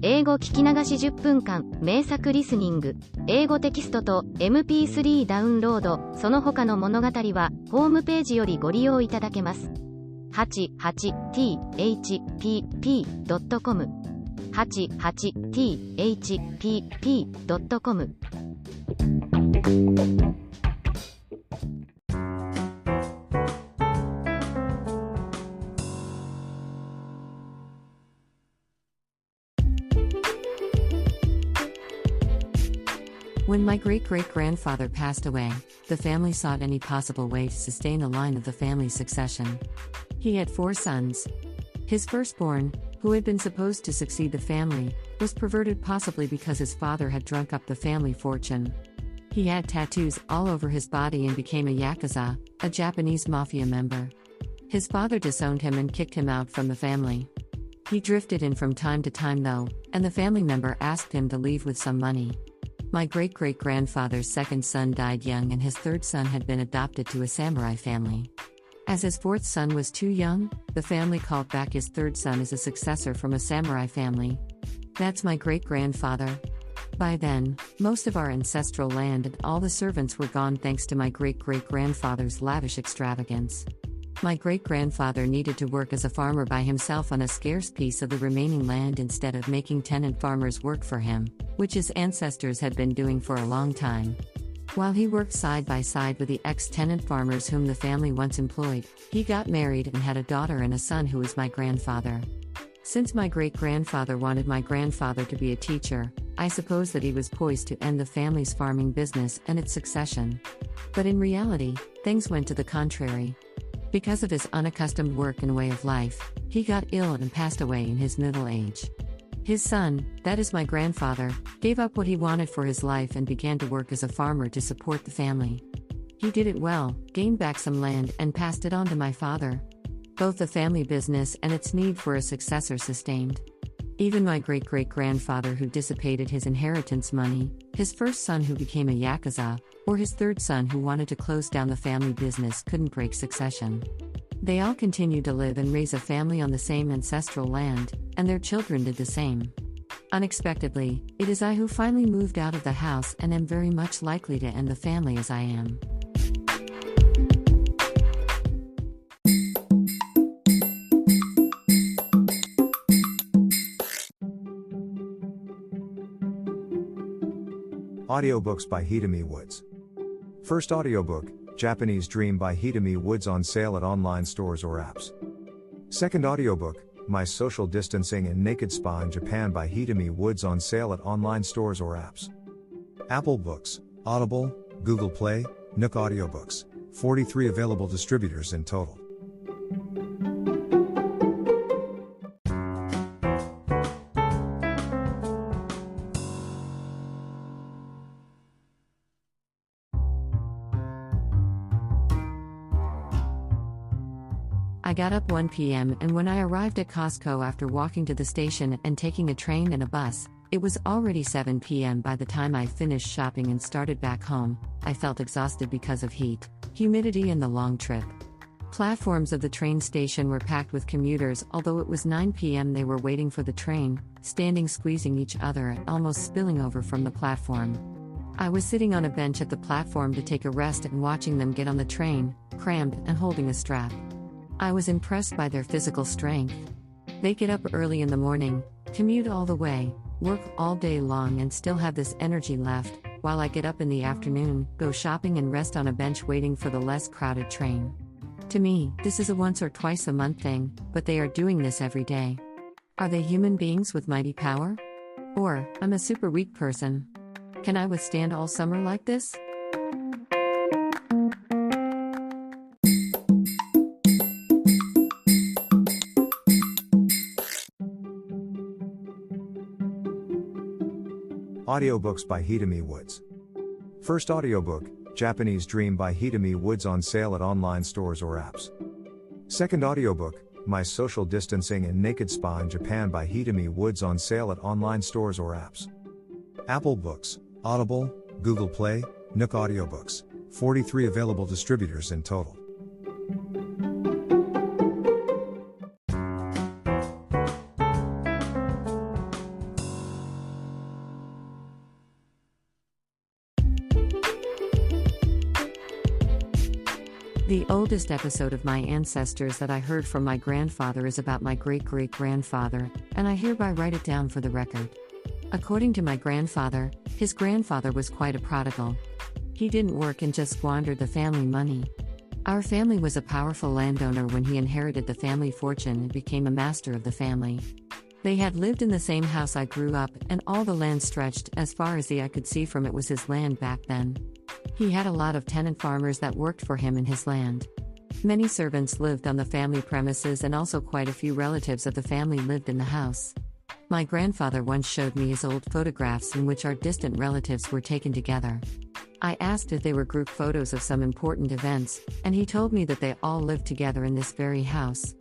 英語聞き流し10分間、名作リスニング、英語テキストと MP3 ダウンロード、その他の物語は、ホームページよりご利用いただけます。88thpp.com 88thpp.com When my great-great-grandfather passed away, the family sought any possible way to sustain a line of the family succession. He had 4 sons. His firstborn, who had been supposed to succeed the family, was perverted possibly because his father had drunk up the family fortune. He had tattoos all over his body and became a yakuza, a Japanese mafia member. His father disowned him and kicked him out from the family. He drifted in from time to time though, and the family member asked him to leave with some money. My great-great-grandfather's second son died young and his third son had been adopted to a samurai family. As his fourth son was too young, the family called back his third son as a successor from a samurai family. That's my great-grandfather. By then, most of our ancestral land and all the servants were gone thanks to my great-great-grandfather's lavish extravagance. My great-grandfather needed to work as a farmer by himself on a scarce piece of the remaining land instead of making tenant farmers work for him, which his ancestors had been doing for a long time. While he worked side by side with the ex-tenant farmers whom the family once employed, he got married and had a daughter and a son who is my grandfather. Since my great-grandfather wanted my grandfather to be a teacher, I suppose that he was poised to end the family's farming business and its succession. But in reality, things went to the contrary. Because of his unaccustomed work and way of life, he got ill and passed away in his middle age. His son, that is my grandfather, gave up what he wanted for his life and began to work as a farmer to support the family. He did it well, gained back some land and passed it on to my father. Both the family business and its need for a successor sustained. Even my great-great-grandfather who dissipated his inheritance money, his first son who became a yakuza, or his third son who wanted to close down the family business couldn't break succession. They all continued to live and raise a family on the same ancestral land, and their children did the same. Unexpectedly, it is I who finally moved out of the house and am very much likely to end the family as I am. Audiobooks by Hidemi Woods. First audiobook, Japanese Dream by Hidemi Woods, on sale at online stores or apps. Second audiobook, My Social Distancing and Naked Spa in Japan by Hidemi Woods, on sale at online stores or apps. Apple Books, Audible, Google Play, Nook Audiobooks, 43 available distributors in total. I got up 1 p.m. and when I arrived at Costco after walking to the station and taking a train and a bus, it was already 7 p.m. by the time I finished shopping and started back home. I felt exhausted because of heat, humidity and the long trip. Platforms of the train station were packed with commuters. Although it was 9 p.m. they were waiting for the train, standing squeezing each other and almost spilling over from the platform. I was sitting on a bench at the platform to take a rest and watching them get on the train, crammed and holding a strap. I was impressed by their physical strength. They get up early in the morning, commute all the way, work all day long and still have this energy left, while I get up in the afternoon, go shopping and rest on a bench waiting for the less crowded train. To me, this is a once or twice a month thing, but they are doing this every day. Are they human beings with mighty power? Or, I'm a super weak person. Can I withstand all summer like this? Audiobooks by Hidemi Woods. First audiobook, Japanese Dream by Hidemi Woods, on sale at online stores or apps. Second audiobook, My Social Distancing and Naked Spa in Japan by Hidemi Woods, on sale at online stores or apps. Apple Books, Audible, Google Play, Nook Audiobooks, 43 available distributors in total. The oldest episode of my ancestors that I heard from my grandfather is about my great-great-grandfather, and I hereby write it down for the record. According to my grandfather, his grandfather was quite a prodigal. He didn't work and just squandered the family money. Our family was a powerful landowner when he inherited the family fortune and became a master of the family. They had lived in the same house I grew up, and all the land stretched as far as the eye could see from it was his land back then. He had a lot of tenant farmers that worked for him in his land. Many servants lived on the family premises, and also quite a few relatives of the family lived in the house. My grandfather once showed me his old photographs in which our distant relatives were taken together. I asked if they were group photos of some important events, and he told me that they all lived together in this very house.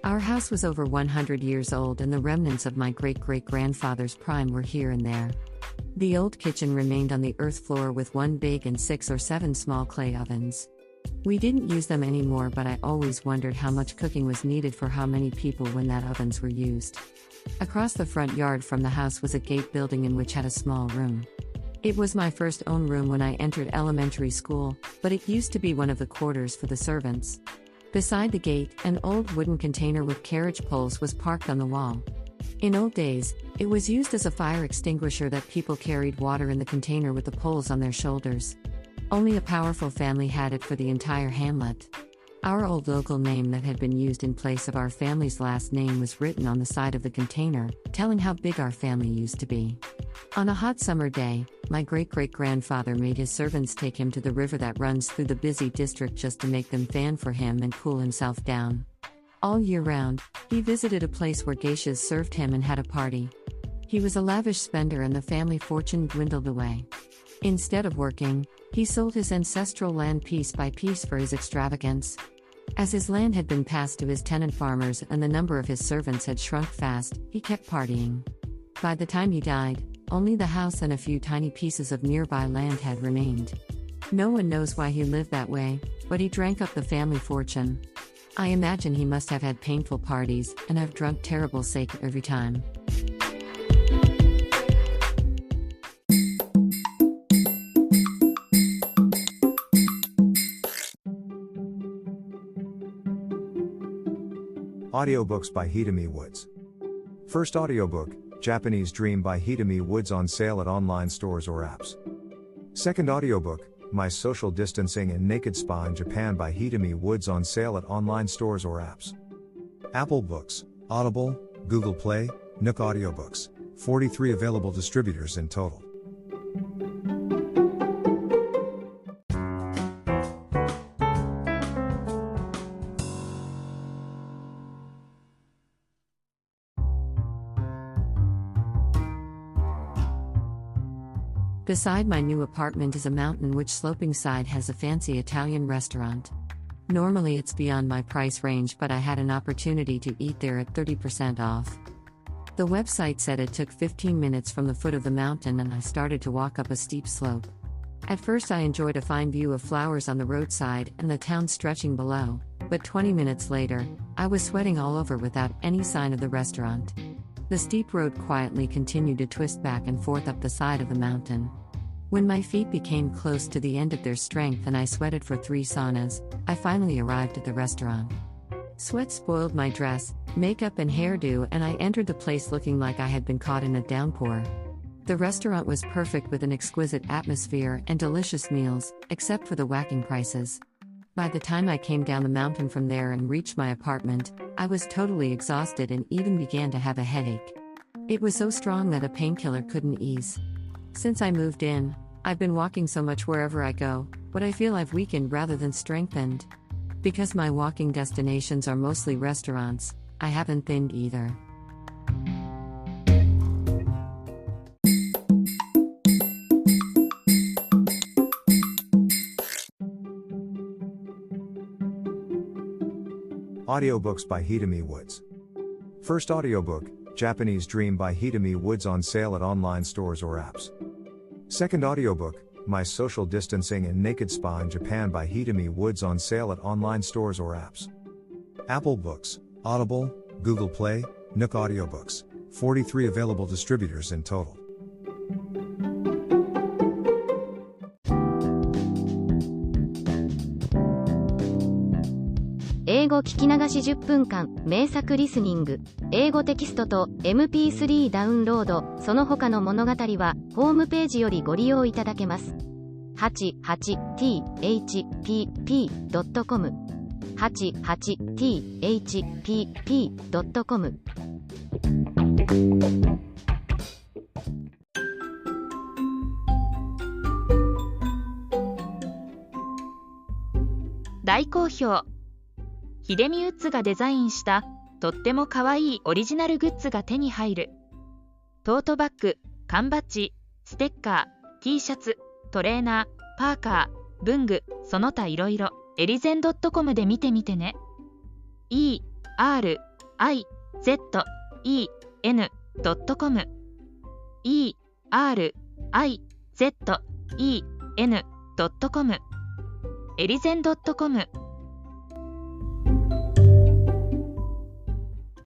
Our house was over 100 years old, and the remnants of my great-great-grandfather's prime were here and there. The old kitchen remained on the earth floor with one big and 6 or 7 small clay ovens. We didn't use them anymore, but I always wondered how much cooking was needed for how many people when that ovens were used. Across the front yard from the house was a gate building in which had a small room. It was my first own room when I entered elementary school, but it used to be one of the quarters for the servants. Beside the gate, an old wooden container with carriage poles was parked on the wall. In old days, it was used as a fire extinguisher that people carried water in the container with the poles on their shoulders. Only a powerful family had it for the entire hamlet. Our old local name that had been used in place of our family's last name was written on the side of the container, telling how big our family used to be. On a hot summer day, my great-great-grandfather made his servants take him to the river that runs through the busy district just to make them fan for him and cool himself down. All year round, he visited a place where geishas served him and had a party. He was a lavish spender, and the family fortune dwindled away. Instead of working, he sold his ancestral land piece by piece for his extravagance. As his land had been passed to his tenant farmers and the number of his servants had shrunk fast, he kept partying. By the time he died, only the house and a few tiny pieces of nearby land had remained. No one knows why he lived that way, but he drank up the family fortune. I imagine he must have had painful parties and have drunk terrible sake every time. Audiobooks by Hidemi Woods. First audiobook, Japanese Dream by Hidemi Woods, on sale at online stores or apps. Second audiobook, My Social Distancing and Naked Spa in Japan by Hidemi Woods, on sale at online stores or apps. Apple Books, Audible, Google Play, Nook Audiobooks, 43 available distributors in total. Beside my new apartment is a mountain which sloping side has a fancy Italian restaurant. Normally it's beyond my price range, but I had an opportunity to eat there at 30% off. The website said it took 15 minutes from the foot of the mountain, and I started to walk up a steep slope. At first I enjoyed a fine view of flowers on the roadside and the town stretching below, but 20 minutes later, I was sweating all over without any sign of the restaurant. The steep road quietly continued to twist back and forth up the side of the mountain. When my feet became close to the end of their strength and I sweated for 3 saunas, I finally arrived at the restaurant. Sweat spoiled my dress, makeup and hairdo, and I entered the place looking like I had been caught in a downpour. The restaurant was perfect, with an exquisite atmosphere and delicious meals, except for the whacking prices. By the time I came down the mountain from there and reached my apartment, I was totally exhausted and even began to have a headache. It was so strong that a painkiller couldn't ease. Since I moved in, I've been walking so much wherever I go, but I feel I've weakened rather than strengthened. Because my walking destinations are mostly restaurants, I haven't thinned either. Audiobooks by Hidemi Woods. First audiobook, Japanese Dream by Hidemi Woods, on sale at online stores or apps. Second audiobook, My Social Distancing and Naked Spa in Japan by Hidemi Woods, on sale at online stores or apps. Apple Books, Audible, Google Play, Nook Audiobooks, 43 available distributors in total. 語聞き流し10分間、名作リスニング、英語テキストと MP3 ダウンロード、その他の物語は、ホームページよりご利用いただけます。88thpp.com 88thpp.com 大好評。秀美ウッズがデザインしたとってもかわいいオリジナルグッズが手に入る。トートバッグ、缶バッジ、ステッカー、T シャツ、トレーナー、パーカー、文具、その他いろいろ、エリゼン .com で見てみてね。erizen.com erizen.com エリゼン .com